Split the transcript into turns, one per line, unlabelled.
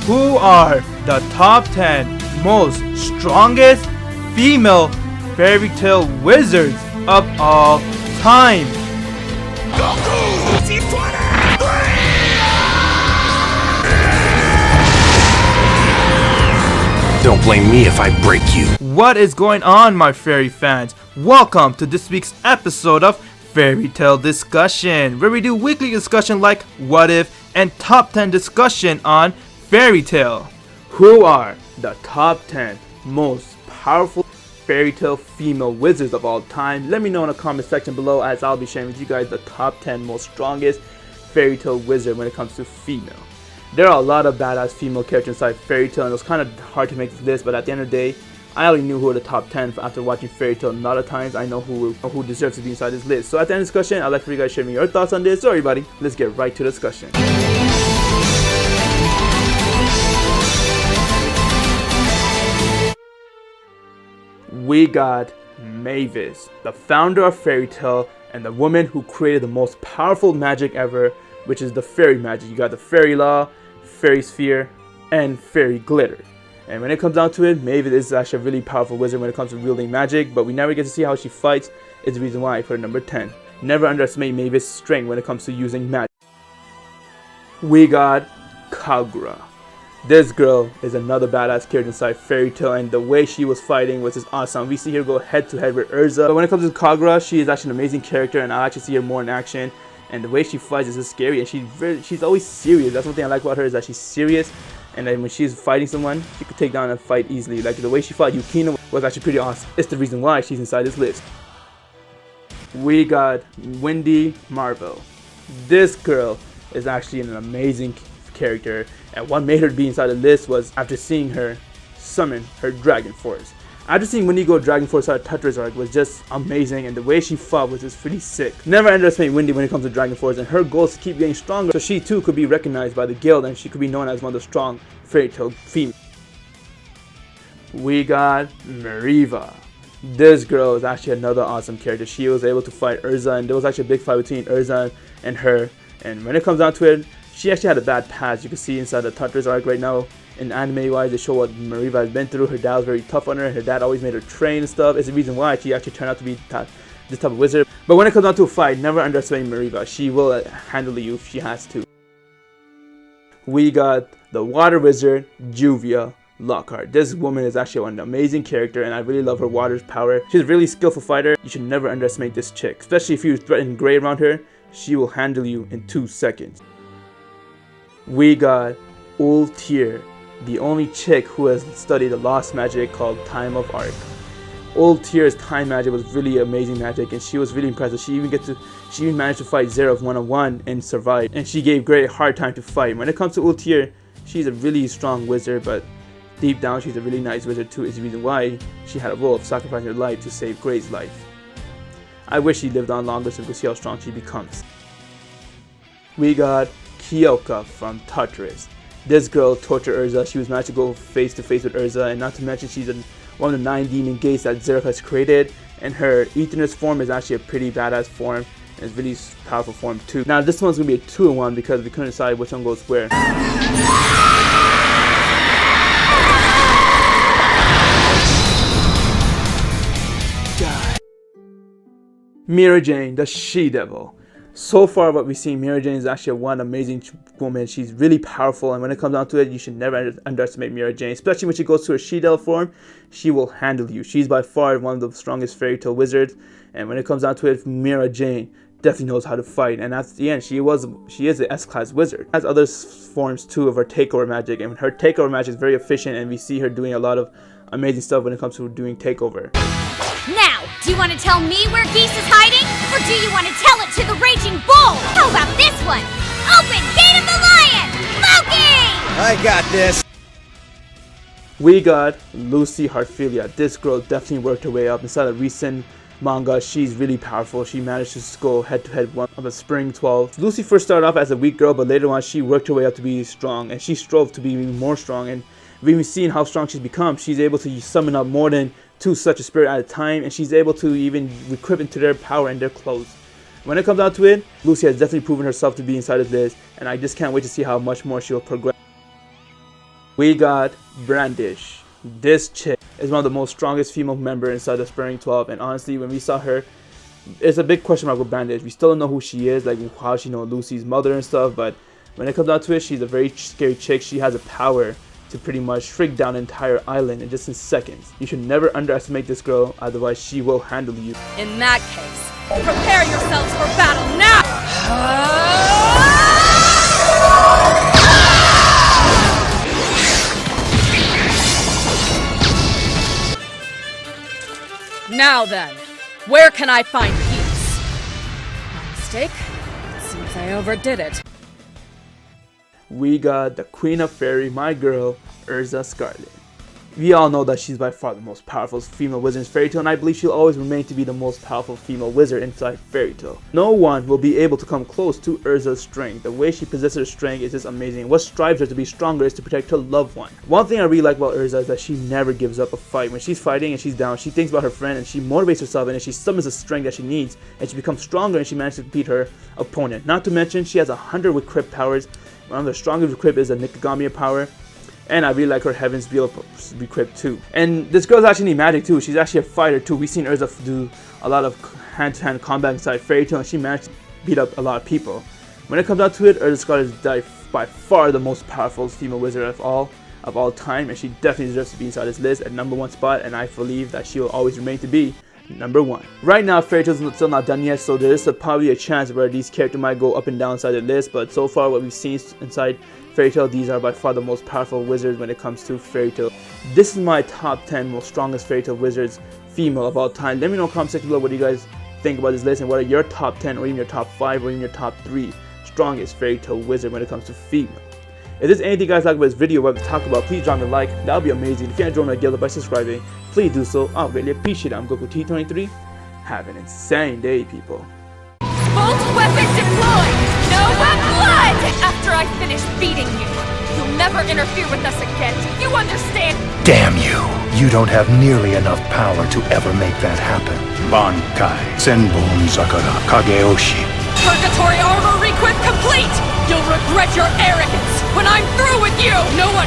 who are the top 10 most strongest female fairy tale wizards of all time.
Don't blame me if I break you.
What is going on, my fairy fans? Welcome to this week's episode of Fairy Tale Discussion, where we do weekly discussion like What If and top 10 discussion on fairy tale. Who are the top 10 most powerful fairy tale female wizards of all time? Let me know in the comment section below, as I'll be sharing with you guys the top 10 most strongest fairy tale wizard when it comes to female. There are a lot of badass female characters inside Fairy Tail, and it was kind of hard to make this list, but at the end of the day, I already knew who were the top 10 after watching Fairy Tail a lot of times. I know who deserves to be inside this list. So at the end of the discussion, I'd like for you guys to share me your thoughts on this. So everybody, let's get right to the discussion. We got Mavis, the founder of Fairy Tail and the woman who created the most powerful magic ever, which is the fairy magic. You got the fairy law, fairy sphere, and fairy glitter. And when it comes down to it, Mavis is actually a really powerful wizard when it comes to wielding magic, but we never get to see how she fights. It's the reason why I put her number 10. Never underestimate Mavis' strength when it comes to using magic. We got Kagura. This girl is another badass character inside Fairy Tail, and the way she was fighting was just awesome. We see her go head to head with Urza. But when it comes to Kagura, she is actually an amazing character, and I'll actually see her more in action. And the way she fights is just scary, and she's always serious. That's one thing I like about her, is that she's serious. And then when she's fighting someone, she could take down and fight easily. Like the way she fought Yukina was actually pretty awesome. It's the reason why she's inside this list. We got Wendy Marvel. This girl is actually an amazing character, and what made her be inside the list was after seeing her summon her Dragon Force. After seeing Wendy go Dragon Force out of Tetris arc was just amazing, and the way she fought was just pretty sick. Never underestimate Wendy when it comes to Dragon Force, and her goal is to keep getting stronger so she too could be recognized by the guild and she could be known as one of the strong Fairy Tail females. We got Mariva. This girl is actually another awesome character. She was able to fight Urza, and there was actually a big fight between Urza and her, and when it comes down to it, she actually had a bad past. You can see inside the Tetris arc right now. In anime wise, they show what Mariva has been through. Her dad was very tough on her, and her dad always made her train and stuff. It's the reason why she actually turned out to be this type of wizard. But when it comes down to a fight, never underestimate Mariva. She will handle you if she has to. We got the water wizard, Juvia Lockhart. This woman is actually an amazing character, and I really love her water's power. She's a really skillful fighter. You should never underestimate this chick. Especially if you threaten Gray around her, she will handle you in 2 seconds. We got Ultear, the only chick who has studied a lost magic called Time of Arc. Ultear's time magic was really amazing magic, and she was really impressive. She even managed to fight Zeref one-on-one and survived, and she gave Gray a hard time to fight. When it comes to Ultear, she's a really strong wizard, but deep down she's a really nice wizard too. Is the reason why she had a role of sacrificing her life to save Gray's life. I wish she lived on longer so we could see how strong she becomes. We got Kyoka from Tetris. This girl tortured Urza. She was managed to go face to face with Urza, and not to mention she's one of the 9 demon gates that Zeref has created, and her Aeternus form is actually a pretty badass form, and it's really powerful form too. Now this one's gonna be a 2-in-1 because we couldn't decide which one goes where. Mira Jane, the She-Devil. So far what we've seen, Mira Jane is actually one amazing woman. She's really powerful, and when it comes down to it, you should never underestimate Mira Jane. Especially when she goes to her She-Devil form, she will handle you. She's by far one of the strongest Fairy Tail wizards, and when it comes down to it, Mira Jane definitely knows how to fight, and at the end, she is an S-class wizard. She has other forms too of her takeover magic, and her takeover magic is very efficient, and we see her doing a lot of amazing stuff when it comes to doing takeover.
Now, do you want to tell me where Geese is hiding? Or do you want to tell it to the Raging Bull? How about this one? Open Gate of the Lion! Loki!
I got this.
We got Lucy Heartfilia. This girl definitely worked her way up. Inside a recent manga, she's really powerful. She managed to go head to head one of the Spring 12. Lucy first started off as a weak girl, but later on she worked her way up to be strong, and she strove to be even more strong. And we've seen how strong she's become. She's able to summon up more than 2 such a spirit at a time, and she's able to even equip into their power and their clothes. When it comes down to it, Lucy has definitely proven herself to be inside of this, and I just can't wait to see how much more she'll progress. We got Brandish. This chick is one of the most strongest female members inside the Sparring 12, and honestly, when we saw her, it's a big question mark with Brandish. We still don't know who she is, like how she knows Lucy's mother and stuff, but when it comes down to it, she's a very scary chick. She has a power to pretty much shrink down an entire island in just in seconds. You should never underestimate this girl, otherwise she will handle you.
In that case, prepare yourselves for battle now! Now then, where can I find peace? My mistake? It seems I overdid it.
We got the Queen of Fairy, my girl, Urza Scarlet. We all know that she's by far the most powerful female wizard in Fairy Tail, and I believe she'll always remain to be the most powerful female wizard inside Fairy Tail. No one will be able to come close to Urza's strength. The way she possesses her strength is just amazing. What strives her to be stronger is to protect her loved one. One thing I really like about Urza is that she never gives up a fight. When she's fighting and she's down, she thinks about her friend and she motivates herself, and then she summons the strength that she needs, and she becomes stronger and she manages to beat her opponent. Not to mention, she has 100 equipped powers. One of the strongest equipped is the Nikigami power. And I really like her Heaven's Wheel equipped too. And this girl's actually need magic too. She's actually a fighter too. We've seen Urza do a lot of hand-to-hand combat inside Fairy Tail, and she managed to beat up a lot of people. When it comes down to it, Urza Scarlet is by far the most powerful female wizard of all time, and she definitely deserves to be inside this list at #1 spot, and I believe that she will always remain to be #1. Right now, Fairy Tail is still not done yet, so there is probably a chance where these characters might go up and down inside the list, but so far what we've seen inside Fairy Tail, these are by far the most powerful wizards when it comes to Fairy Tail. This is my top 10 most strongest Fairy Tail wizards female of all time. Let me know in the comment section below what you guys think about this list, and what are your top 10 or even your top 5 or even your top 3 strongest Fairy Tail wizard when it comes to female. If there's anything you guys like about this video what we talk about, please drop me a like. That would be amazing. If you haven't joined my guild by subscribing, please do so. I'll really appreciate it. I'm Goku T23. Have an insane day, people.
Bolt weapon deployed! No one blood! After I finish beating you, you'll never interfere with us again. Do you understand?
Damn you! You don't have nearly enough power to ever make that happen. Bankai, Senbon Sakura, Kageoshi.
Purgatory armor requip complete! You'll regret your arrogance when I'm through with you! No one